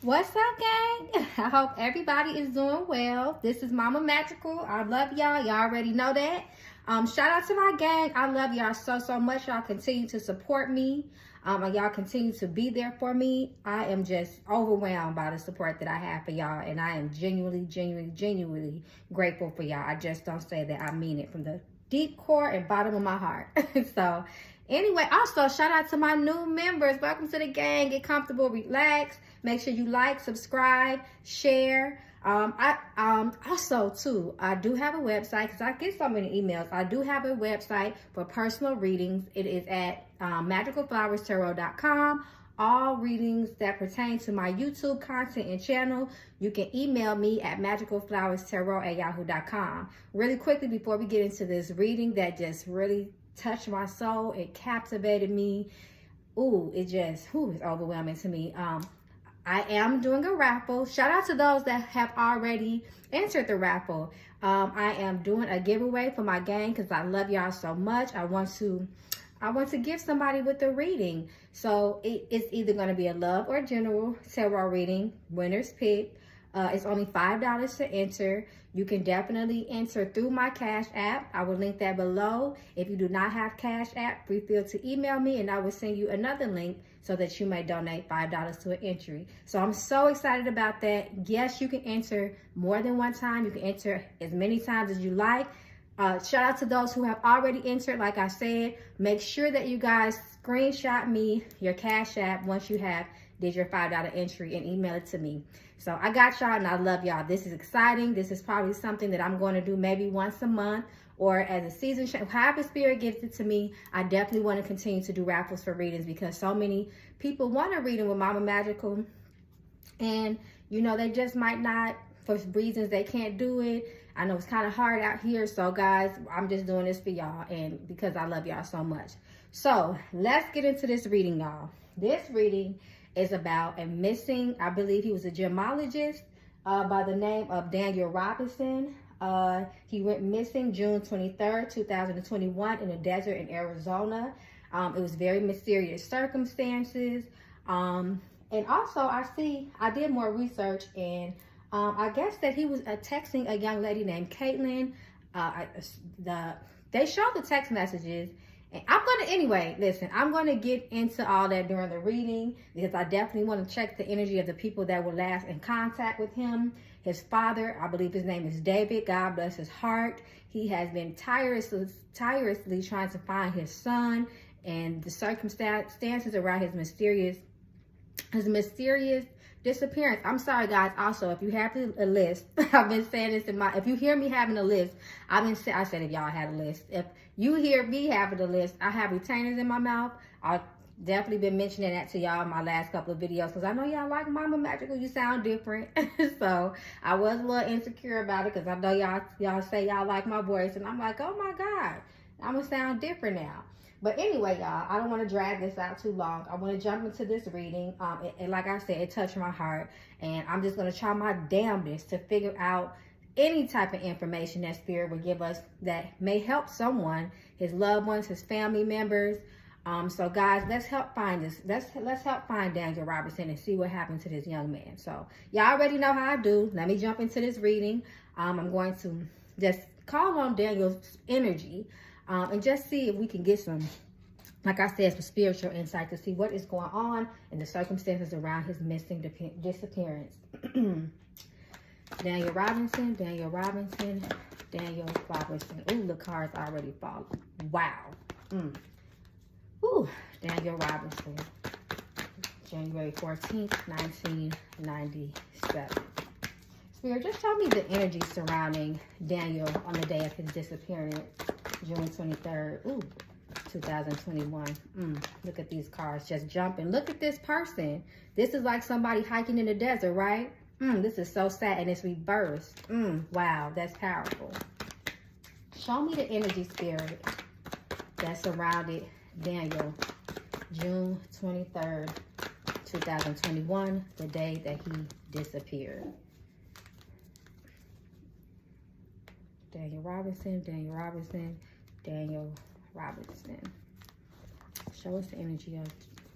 What's up, gang? I hope everybody is doing well. This is Mama Magical. I love y'all. Y'all already know that. Shout out to my gang. I love y'all so much. Y'all continue to support me. And y'all continue to be there for me. I am just overwhelmed by the support that I have for y'all. And I am genuinely grateful for y'all. I just don't say that. I mean it from the deep core and bottom of my heart. So anyway, also shout out to my new members. Welcome to the gang. Get comfortable, relax. Make sure you like, subscribe, share. Also too, I do have a website because I get so many emails. I do have a website for personal readings. It is at magicalflowerstarot.com. All readings that pertain to my YouTube content and channel, you can email me at magicalflowerstarot@yahoo.com. Really quickly before we get into this reading that just really touched my soul, it captivated me. It just is overwhelming to me. I am doing a raffle. Shout out to those that have already entered the raffle. I am doing a giveaway for my gang because I love y'all so much. I want to give somebody with the reading. So it's either going to be a love or general tarot reading. Winner's pick. It's only $5 to enter. You can definitely enter through my Cash App. I will link that below. If you do not have Cash App, feel free to email me and I will send you another link so that you may donate $5 to an entry. So I'm so excited about that. Yes, you can enter more than one time. You can enter as many times as you like. Shout out to those who have already entered. Like I said, make sure that you guys screenshot me your Cash App once you have did your $5 entry and email it to me. So I got y'all and I love y'all. This is exciting. This is probably something that I'm going to do maybe once a month or as a season, however spirit gives it to me. I definitely want to continue to do raffles for readings because so many people want a reading with Mama Magical and you know, they just might not, for reasons they can't do it. I know it's kind of hard out here. So guys, I'm just doing this for y'all and because I love y'all so much. So let's get into this reading, y'all. This reading is about a missing, I believe he was a gemologist by the name of Daniel Robinson. He went missing June 23rd, 2021 in the desert in Arizona. It was very mysterious circumstances. And also I did more research and I guess that he was texting a young lady named Caitlin. They showed the text messages. And I'm going to get into all that during the reading because I definitely want to check the energy of the people that were last in contact with him. His father, I believe his name is David. God bless his heart. He has been tirelessly trying to find his son and the circumstances around his mysterious disappearance. I'm sorry, guys. Also, if you have a list, I've been saying this if you hear me having a list, I said if y'all had a list. If you hear me having a list, I have retainers in my mouth. I've definitely been mentioning that to y'all in my last couple of videos because I know y'all like Mama Magical. You sound different. So I was a little insecure about it because I know y'all say y'all like my voice and I'm like, oh my God, I'm going to sound different now. But anyway, y'all, I don't want to drag this out too long. I want to jump into this reading. And like I said, it touched my heart. And I'm just going to try my damnedest to figure out any type of information that spirit will give us that may help someone, his loved ones, his family members. So guys, let's help find this. Let's help find Daniel Robinson and see what happened to this young man. So y'all already know how I do. Let me jump into this reading. I'm going to just call on Daniel's energy and just see if we can get some, like I said, some spiritual insight to see what is going on and the circumstances around his missing disappearance. Daniel Robinson, Daniel Robinson, Daniel Robinson. Ooh, the card's already falling. Wow. Ooh, Daniel Robinson. January 14th, 1997. Spirit, just show me the energy surrounding Daniel on the day of his disappearance, June 23rd. Ooh, 2021. Look at these cards just jumping. Look at this person. This is like somebody hiking in the desert, right? This is so sad and it's reversed. Wow, that's powerful. Show me the energy, spirit, that surrounded Daniel, June 23rd, 2021, the day that he disappeared. Daniel Robinson, Daniel Robinson, Daniel Robinson. Show us the energy of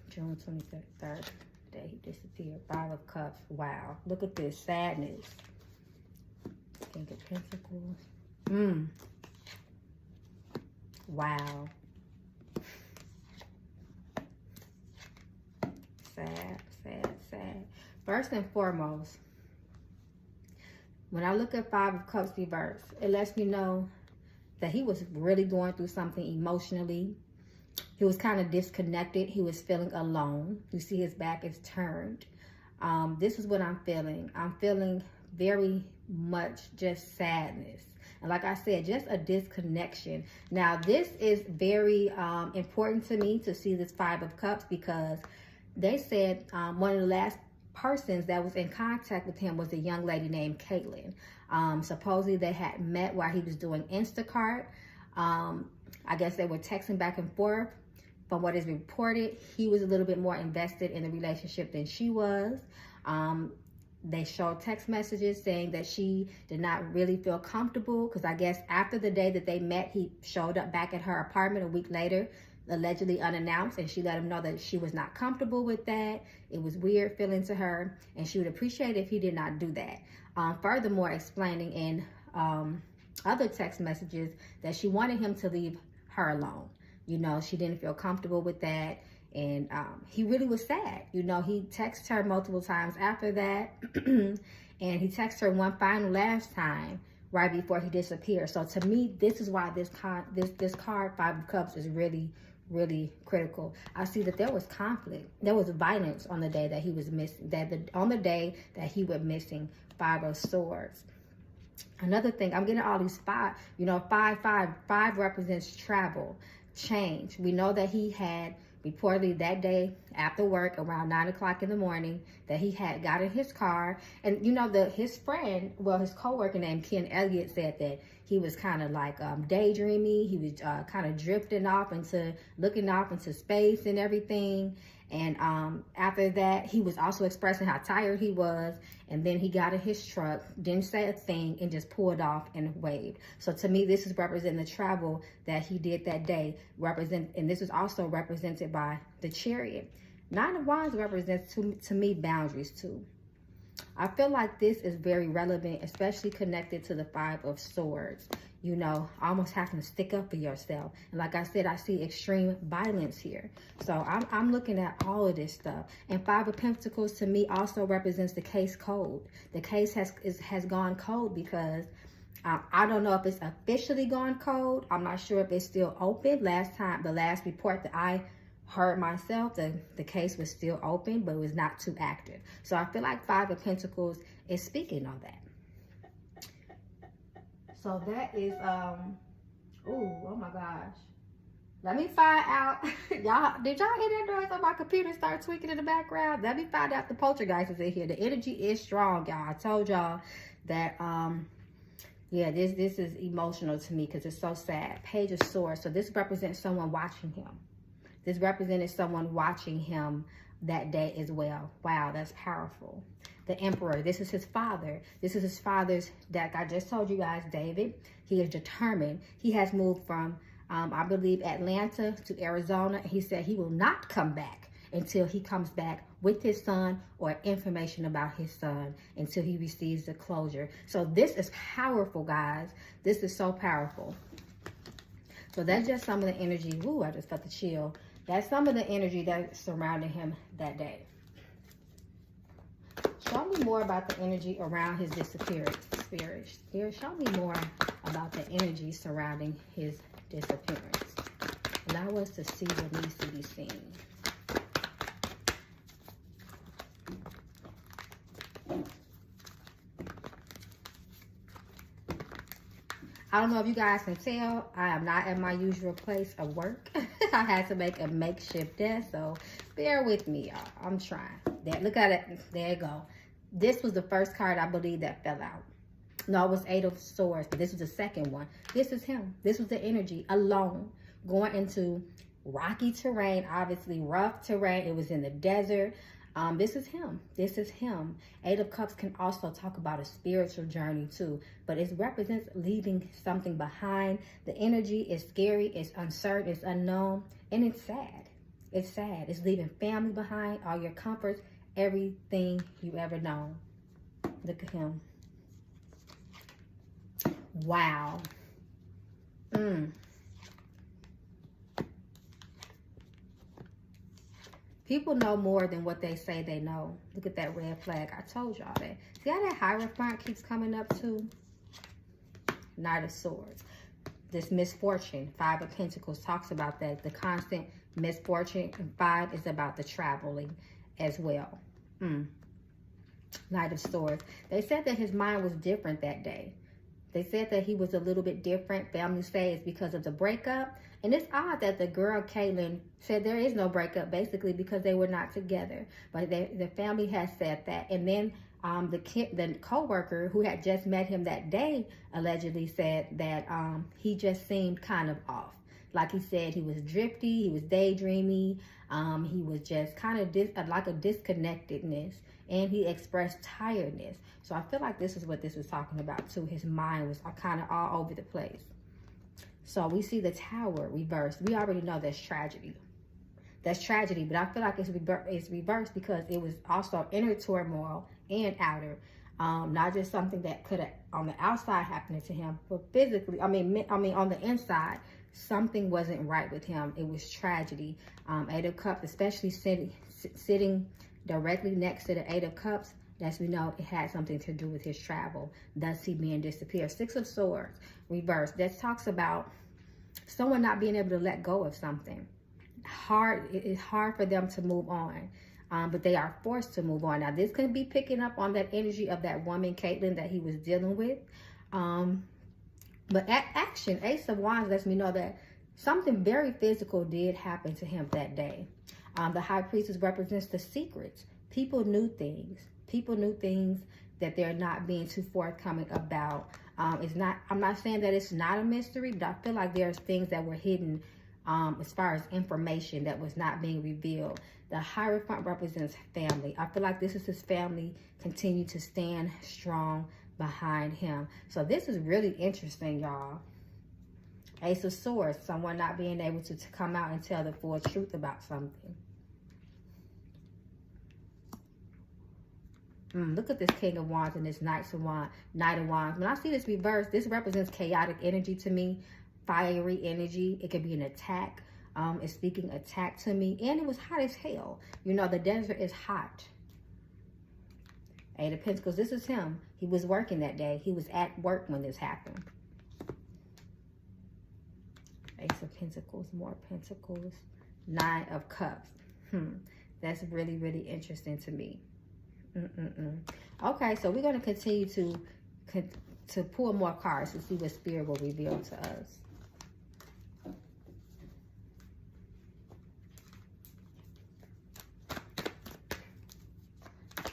June 23rd, the day he disappeared. Five of Cups. Wow. Look at this. Sadness. King of Pentacles. Wow. Sad, sad, sad. First and foremost, when I look at Five of Cups reverse, it lets me know that he was really going through something emotionally. He was kind of disconnected. He was feeling alone. You see his back is turned. This is what I'm feeling. I'm feeling very much just sadness. And like I said, just a disconnection. Now, this is very important to me to see this Five of Cups, because they said one of the last persons that was in contact with him was a young lady named Caitlin. Supposedly they had met while he was doing Instacart. I guess they were texting back and forth. From what is reported, he was a little bit more invested in the relationship than she was. They showed text messages saying that she did not really feel comfortable, because I guess after the day that they met, he showed up back at her apartment a week later, allegedly unannounced, and she let him know that she was not comfortable with that. It was weird feeling to her, and she would appreciate it if he did not do that. Furthermore, explaining in other text messages that she wanted him to leave her alone. You know, she didn't feel comfortable with that, and he really was sad. You know, he texted her multiple times after that, and he texted her one final last time right before he disappeared. So to me, this is why this card, Five of Cups, is really, really critical. I see that there was conflict. There was violence on the day that he was missing. On the day that he went missing, Five of Swords. Another thing, I'm getting all these five. You know, five represents travel, change. We know that he had reportedly that day after work around 9 o'clock in the morning that he had got in his car, and you know, his friend, well, his co-worker named Ken Elliott, said that he was kind of like daydreamy. He was kind of drifting off into, looking off into space and everything. And after that, he was also expressing how tired he was. And then he got in his truck, didn't say a thing, and just pulled off and waved. So to me, this is representing the travel that he did that day. And this is also represented by the Chariot. Nine of Wands represents, to me, boundaries too. I feel like this is very relevant, especially connected to the Five of Swords. You know, almost having to stick up for yourself. And like I said, I see extreme violence here. So I'm looking at all of this stuff. And Five of Pentacles to me also represents the case cold. The case has gone cold because I don't know if it's officially gone cold. I'm not sure if it's still open. The last report that I heard myself, the case was still open, but it was not too active. So I feel like Five of Pentacles is speaking on that. So that is, oh my gosh. Let me find out. Y'all, did y'all hear that noise on my computer start tweaking in the background? Let me find out if the poltergeist is in here. The energy is strong, y'all. I told y'all that, yeah, this is emotional to me because it's so sad. Page of Swords. So this represents someone watching him. This represented someone watching him that day as well. Wow, that's powerful. The Emperor, this is his father. This is his father's deck. I just told you guys, David. He is determined. He has moved from, I believe, Atlanta to Arizona. He said he will not come back until he comes back with his son or information about his son, until he receives the closure. So this is powerful, guys. This is so powerful. So that's just some of the energy. Ooh, I just felt the chill. That's some of the energy that surrounded him that day. Show me more about the energy around his disappearance. Spirit, show me more about the energy surrounding his disappearance. Allow us to see what needs to be seen. I don't know if you guys can tell, I am not at my usual place of work. I had to make a makeshift desk, so bear with me, y'all. I'm trying. There, look at it. There you go. This was the first card, I believe, that fell out. No, it was Eight of Swords, but this was the second one. This is him. This was the energy, alone, going into rocky terrain, obviously rough terrain. It was in the desert. This is him. This is him. Eight of Cups can also talk about a spiritual journey too, but it represents leaving something behind. The energy is scary, it's uncertain, it's unknown, and it's sad. It's sad. It's leaving family behind, all your comforts, everything you ever known. Look at him. Wow. People know more than what they say they know. Look at that red flag. I told y'all that. See how that Hierophant keeps coming up too? Knight of Swords. This misfortune, 5 of Pentacles, talks about that. The constant misfortune. And 5 is about the traveling as well. Knight of Swords. They said that his mind was different that day. They said that he was a little bit different. Families say it's because of the breakup. And it's odd that the girl, Caitlin, said there is no breakup, basically because they were not together. But the family has said that. And then the co-worker who had just met him that day allegedly said that he just seemed kind of off. Like he said, he was drifty, he was daydreamy, he was just kind of like a disconnectedness. And he expressed tiredness. So I feel like this is what this is talking about too. His mind was kind of all over the place. So we see the Tower reversed. We already know that's tragedy. That's tragedy, but I feel like it's reversed because it was also inner turmoil and outer. Not just something that could have on the outside happened to him, but physically, I mean on the inside, something wasn't right with him. It was tragedy. 8 of Cups, especially sitting directly next to the 8 of Cups, as we know, it had something to do with his travel. Thus, he being disappeared. 6 of Swords, reversed. That talks about someone not being able to let go of something. It's hard for them to move on, but they are forced to move on. Now, this could be picking up on that energy of that woman, Caitlin, that he was dealing with. But action, Ace of Wands lets me know that something very physical did happen to him that day. The High Priestess represents the secrets. People knew things. People knew things that they're not being too forthcoming about. I'm not saying that it's not a mystery, but I feel like there's things that were hidden as far as information that was not being revealed. The Hierophant represents family. I feel like this is his family continue to stand strong behind him. So this is really interesting, y'all. Ace of Swords, someone not being able to come out and tell the full truth about something. Look at this King of Wands and this Knight of Wands. When I see this reverse, this represents chaotic energy to me, fiery energy. It could be an attack. It's speaking attack to me. And it was hot as hell. You know, the desert is hot. 8 of Pentacles, this is him. He was working that day. He was at work when this happened. Ace of Pentacles, more Pentacles. 9 of Cups. That's really, really interesting to me. Okay, so we're going to continue to pull more cards to see what Spirit will reveal to us.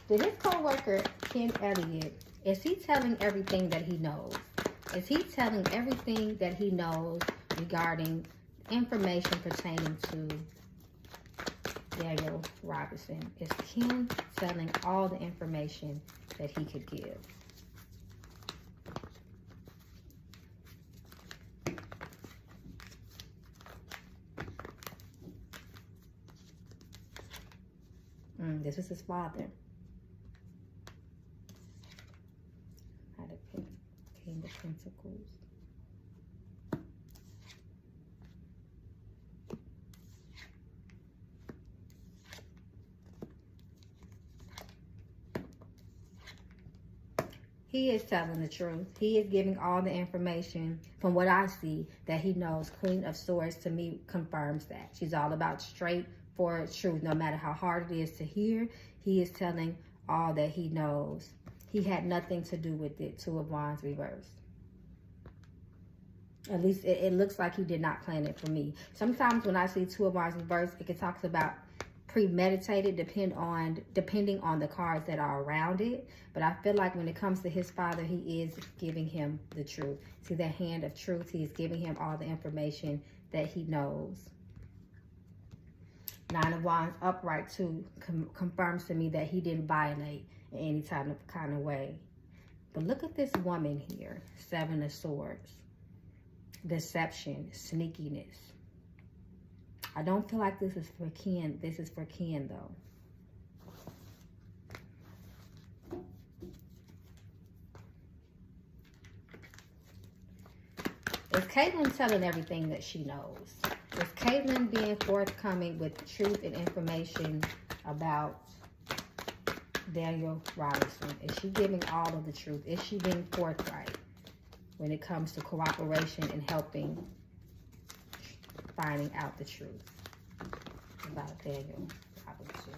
Did his co-worker, Ken Elliott, is he telling everything that he knows? Is he telling everything that he knows regarding information pertaining to Daniel Robinson? Is Ken telling all the information that he could give? This is his father. King of Pentacles. He is telling the truth. He is giving all the information from what I see that he knows. Queen of Swords to me confirms that. She's all about straightforward truth. No matter how hard it is to hear, he is telling all that he knows. He had nothing to do with it. 2 of Wands reversed. At least it looks like he did not plan it for me. Sometimes when I see 2 of Wands reversed, it talks about premeditated, depending on the cards that are around it. But I feel like when it comes to his father, he is giving him the truth. See that hand of truth? He is giving him all the information that he knows. 9 of Wands upright too confirms to me that he didn't violate in any kind of way. But look at this woman here. 7 of Swords. Deception, sneakiness. I don't feel like this is for Ken. This is for Ken though. Is Caitlin telling everything that she knows? Is Caitlin being forthcoming with truth and information about Daniel Robinson? Is she giving all of the truth? Is she being forthright when it comes to cooperation and helping finding out the truth about Daniel Robinson?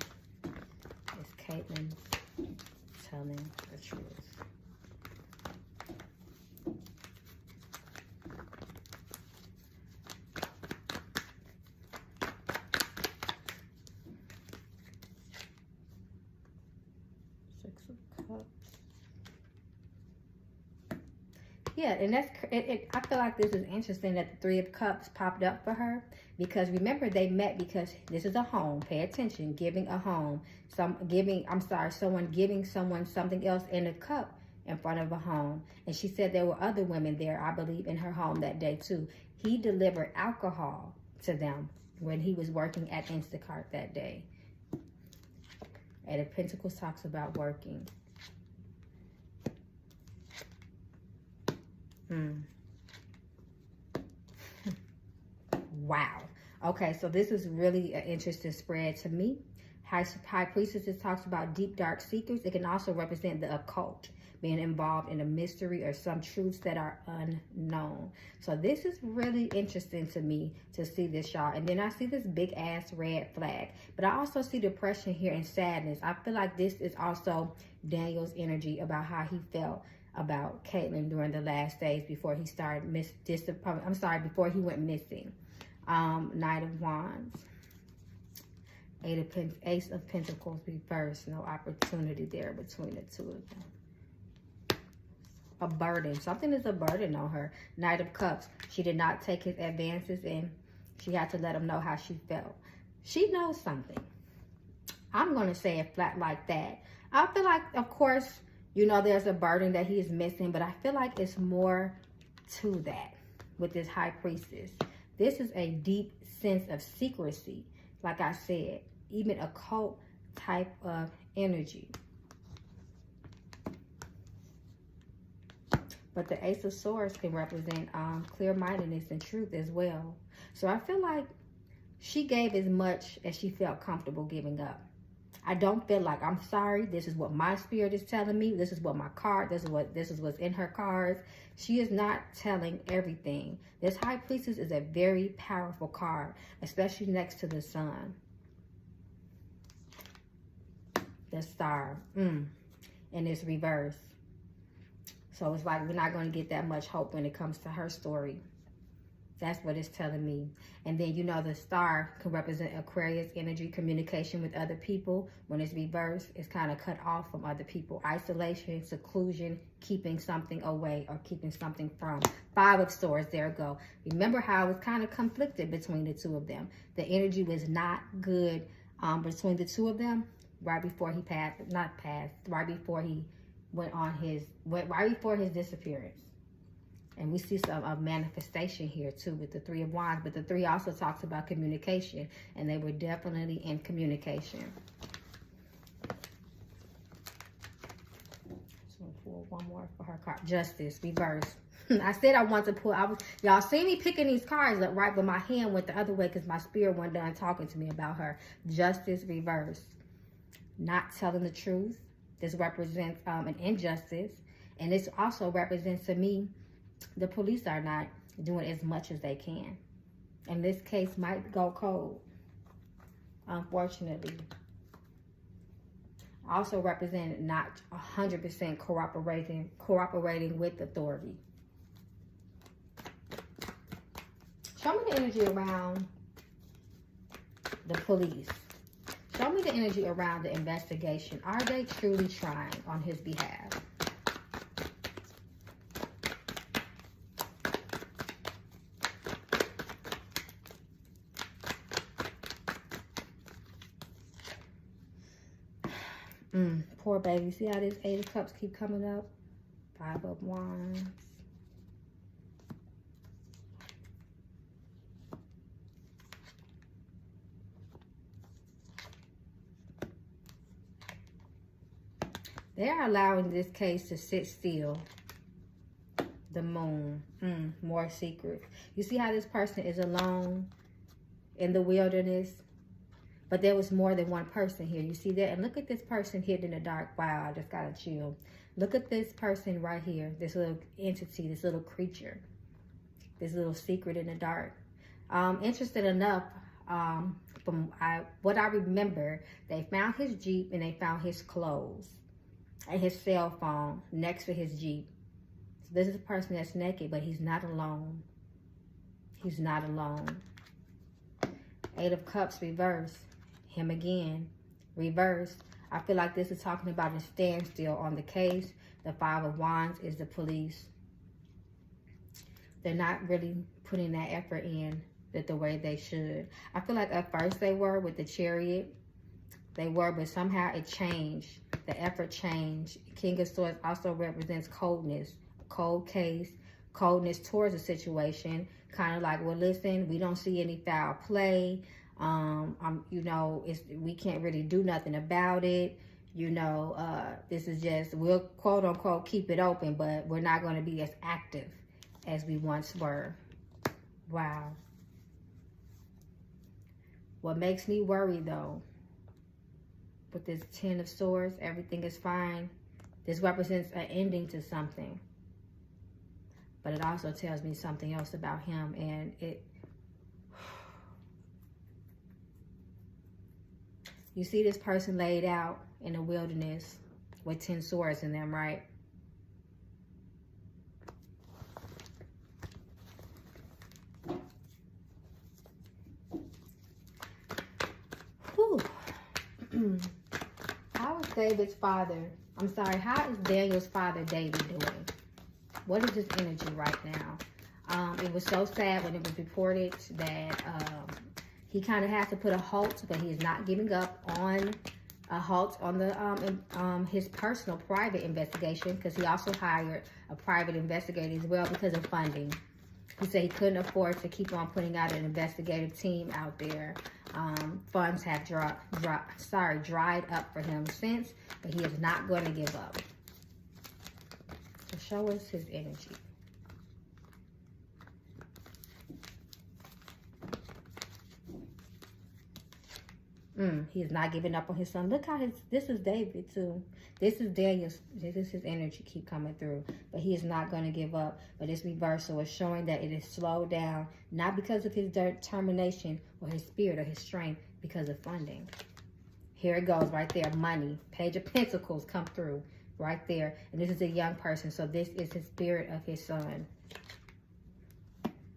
Is Caitlin telling the truth? Yeah, and that's I feel like this is interesting that the Three of Cups popped up for her, because remember they met because this is a home. Pay attention, giving a home. Someone giving someone something else in a cup in front of a home. And she said there were other women there, I believe, in her home that day too. He delivered alcohol to them when he was working at Instacart that day. And the Pentacles talks about working. Wow. Okay, so this is really an interesting spread to me. High Priestess talks about deep, dark secrets. It can also represent the occult, being involved in a mystery or some truths that are unknown. So this is really interesting to me to see this, y'all. And then I see this big ass red flag. But I also see depression here and sadness. I feel like this is also Daniel's energy about how he felt about Caitlin during the last days before he started before he went missing. Knight of Wands, Ace of Pentacles reversed. No opportunity there between the two of them. A burden. Something is a burden on her. Knight of Cups. She did not take his advances, and she had to let him know how she felt. She knows something. I'm going to say it flat like that. I feel like, of course, you know, there's a burden that he is missing, but I feel like it's more to that with this High Priestess. This is a deep sense of secrecy, like I said, even occult type of energy. But the Ace of Swords can represent clear-mindedness and truth as well. So I feel like she gave as much as she felt comfortable giving up. I don't feel like, I'm sorry, this is what my spirit is telling me. This is what my card, this is what's in her cards. She is not telling everything. This High Priestess is a very powerful card, especially next to the Sun. The Star. And it's reversed. So it's like we're not going to get that much hope when it comes to her story. That's what it's telling me. And then, you know, the Star can represent Aquarius energy, communication with other people. When it's reversed, it's kind of cut off from other people. Isolation, seclusion, keeping something away or keeping something from. Five of Swords, there we go. Remember how it was kind of conflicted between the two of them. The energy was not good between the two of them right before he right before he right before his disappearance. And we see some manifestation here too with the Three of Wands. But the Three also talks about communication. And they were definitely in communication. So pull one more for her card. Justice, reverse. I said I want to pull. Y'all see me picking these cards up right, but my hand went the other way because my spirit wasn't done talking to me about her. Justice, reverse. Not telling the truth. This represents an injustice. And this also represents to me, the police are not doing as much as they can. And this case might go cold, unfortunately. Also represent not 100% cooperating with authority. Show me the energy around the police. Show me the energy around the investigation. Are they truly trying on his behalf? Poor baby. See how this Eight of Cups keep coming up? Five of Wands. They are allowing this case to sit still. The Moon. More secrets. You see how this person is alone in the wilderness? But there was more than one person here. You see that? And look at this person hidden in the dark. Wow, I just got a chill. Look at this person right here. This little entity, this little creature. This little secret in the dark. Interesting enough, from what I remember, they found his Jeep and they found his clothes and his cell phone next to his Jeep. So this is a person that's naked, but he's not alone. He's not alone. 8 of Cups reversed. Him again. Reversed. I feel like this is talking about a standstill on the case. The 5 of Wands is the police. They're not really putting that effort in the way they should. I feel like at first they were with the Chariot. They were, but somehow it changed. The effort changed. King of Swords also represents coldness. A cold case. Coldness towards a situation. Kind of like, well, listen, we don't see any foul play. You know, we can't really do nothing about it. You know, this is just, we'll quote unquote keep it open, but we're not going to be as active as we once were. Wow. What makes me worry though, with this 10 of Swords, everything is fine. This represents an ending to something. But it also tells me something else about him, and you see this person laid out in the wilderness with 10 swords in them, right? Whew. How is David's father, how is Daniel's father David doing? What is his energy right now? It was so sad when it was reported that he kind of has to put a halt, but he is not giving up on a halt on the his personal private investigation, because he also hired a private investigator as well because of funding. He said he couldn't afford to keep on putting out an investigative team out there. Funds have dried up for him since, but he is not going to give up. So show us his energy. He is not giving up on his son. Look how this is David too. This is Daniel's, this is his energy keep coming through. But he is not going to give up. But this reversal is showing that it is slowed down. Not because of his determination or his spirit or his strength, because of funding. Here it goes right there. Money. Page of Pentacles come through right there. And this is a young person. So this is his spirit of his son.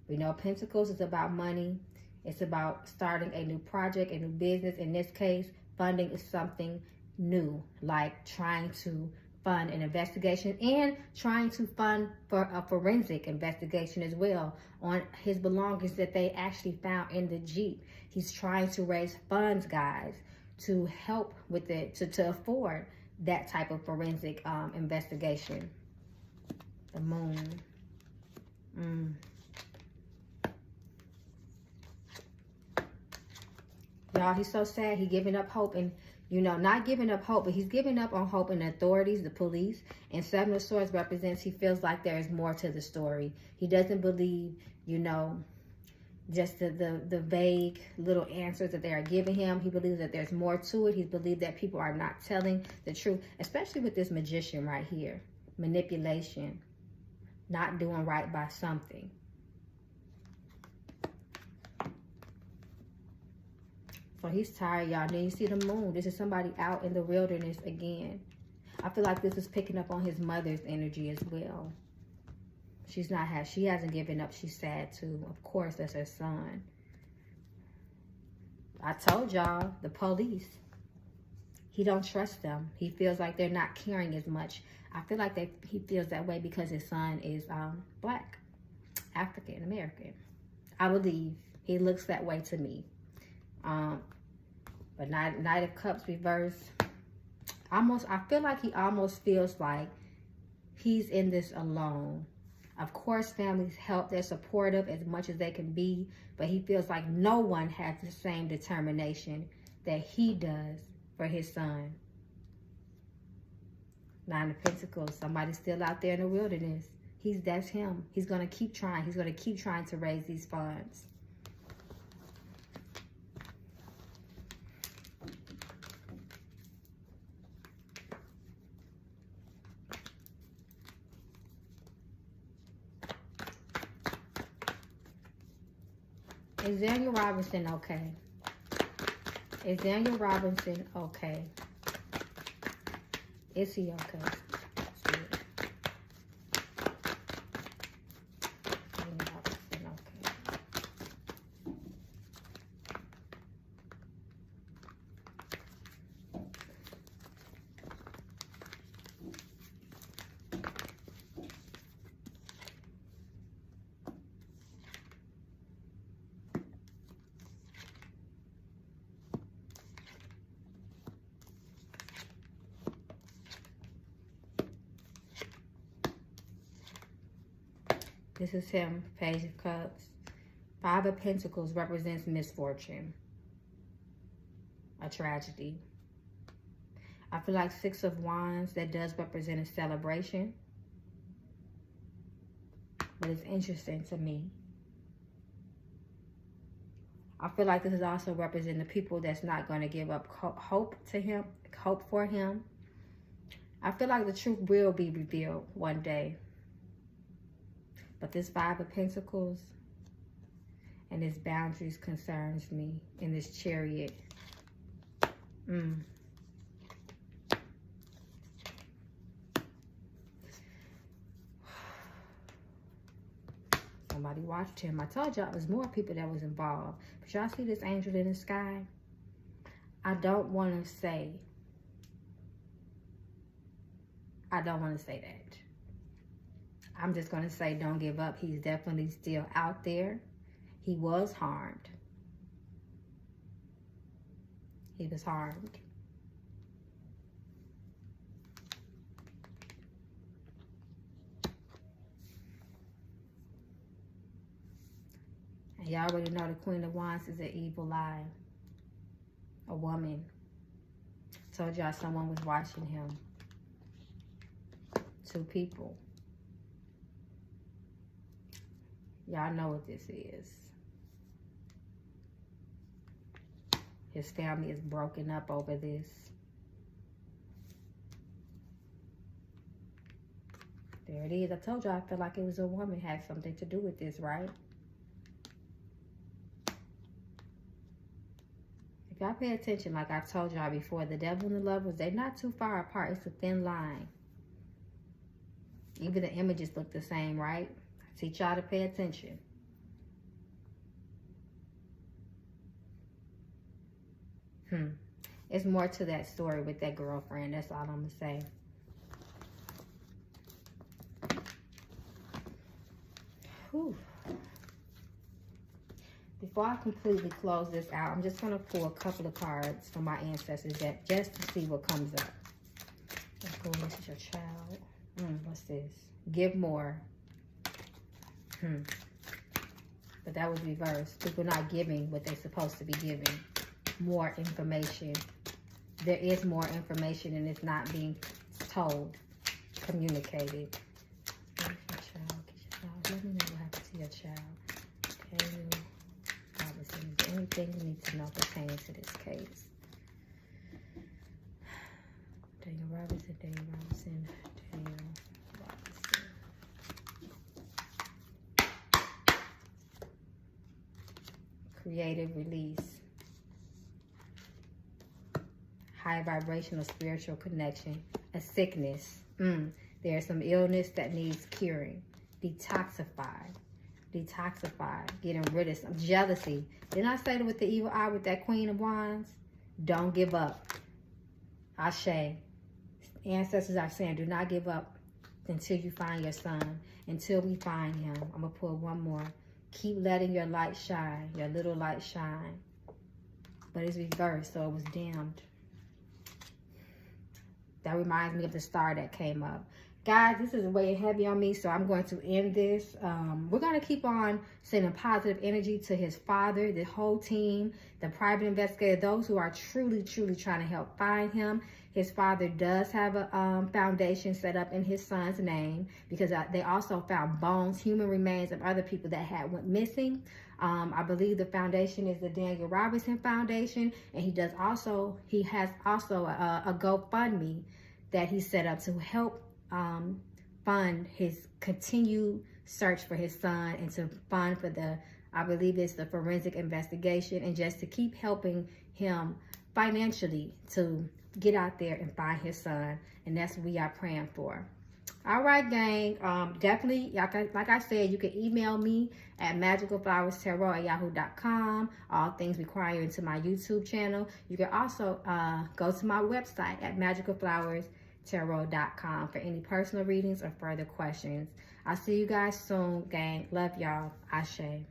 We know Pentacles is about money. It's about starting a new project, a new business. In this case, funding is something new, like trying to fund an investigation and trying to fund for a forensic investigation as well on his belongings that they actually found in the Jeep. He's trying to raise funds, guys, to help with it, to afford that type of forensic investigation. The Moon. Y'all, he's so sad. He's giving up hope, and, you know, not giving up hope, but he's giving up on hope in the authorities, the police. And 7 of Swords represents he feels like there is more to the story. He doesn't believe, you know, just the vague little answers that they are giving him. He believes that there's more to it. He believes that people are not telling the truth, especially with this magician right here. Manipulation. Not doing right by something. So he's tired, y'all. Then you see the Moon. This is somebody out in the wilderness again. I feel like this is picking up on his mother's energy as well. She hasn't given up. She's sad too. Of course, that's her son. I told y'all, the police. He don't trust them. He feels like they're not caring as much. I feel like he feels that way because his son is black, African American. I believe he looks that way to me. But Knight of Cups reverse. I feel like he almost feels like he's in this alone. Of course, families help. They're supportive as much as they can be. But he feels like no one has the same determination that he does for his son. 9 of Pentacles. Somebody's still out there in the wilderness. That's him. He's going to keep trying. He's going to keep trying to raise these funds. Is Daniel Robinson okay? Is Daniel Robinson okay? Is he okay? Daniel Robinson okay? This is him, Page of Cups. Five of Pentacles represents misfortune, a tragedy. I feel like Six of Wands, that does represent a celebration. But it's interesting to me. I feel like this is also representing the people that's not going to give up hope to him, hope for him. I feel like the truth will be revealed one day. But this Five of Pentacles and his boundaries concerns me in this Chariot. Somebody watched him. I told y'all it was more people that was involved. But y'all see this angel in the sky? I don't want to say that. I'm just going to say don't give up. He's definitely still out there. He was harmed. He was harmed. And y'all already know the Queen of Wands is an evil eye. A woman. Told y'all someone was watching him. Two people. Y'all know what this is. His family is broken up over this. There it is. I told y'all I feel like it was a woman had something to do with this, right? If y'all pay attention, like I told y'all before, the devil and the lovers, they're not too far apart. It's a thin line. Even the images look the same, right? Teach y'all to pay attention. It's more to that story with that girlfriend. That's all I'm going to say. Whew. Before I completely close this out, I'm just going to pull a couple of cards from my ancestors just to see what comes up. Let's go. This is your child. What's this? Give more. But that was reversed. People not giving what they're supposed to be giving. More information. There is more information and it's not being told, communicated. Get your child. Let me know what happened to your child. Daniel Robinson. Is there anything you need to know pertaining to this case? Daniel Robinson, Daniel Robinson, Daniel Robinson. Creative release. High vibrational spiritual connection. A sickness. There's some illness that needs curing. Detoxify. Detoxify. Getting rid of some jealousy. Didn't I say that with the evil eye with that Queen of Wands? Don't give up. Ashe. Ancestors are saying do not give up until you find your son. Until we find him. I'm going to pull one more. Keep letting your light shine, your little light shine. But it's reversed, so it was dimmed. that reminds me of the star that came up. Guys, this is way heavy on me, so I'm going to end this. We're going to keep on sending positive energy to his father, the whole team, the private investigator, those who are truly, truly trying to help find him. His father does have a foundation set up in his son's name, because they also found bones, human remains of other people that went missing. I believe the foundation is the Daniel Robinson Foundation, and he has also a GoFundMe that he set up to help fund his continued search for his son, and to fund for I believe it's the forensic investigation, and just to keep helping him financially to get out there and find his son. And that's what we are praying for. All right, gang. Definitely, like I said, you can email me at magicalflowerstarot@yahoo.com. All things required into my YouTube channel. You can also go to my website at magicalflowerstarot.com for any personal readings or further questions. I'll see you guys soon, gang. Love y'all. Ashe.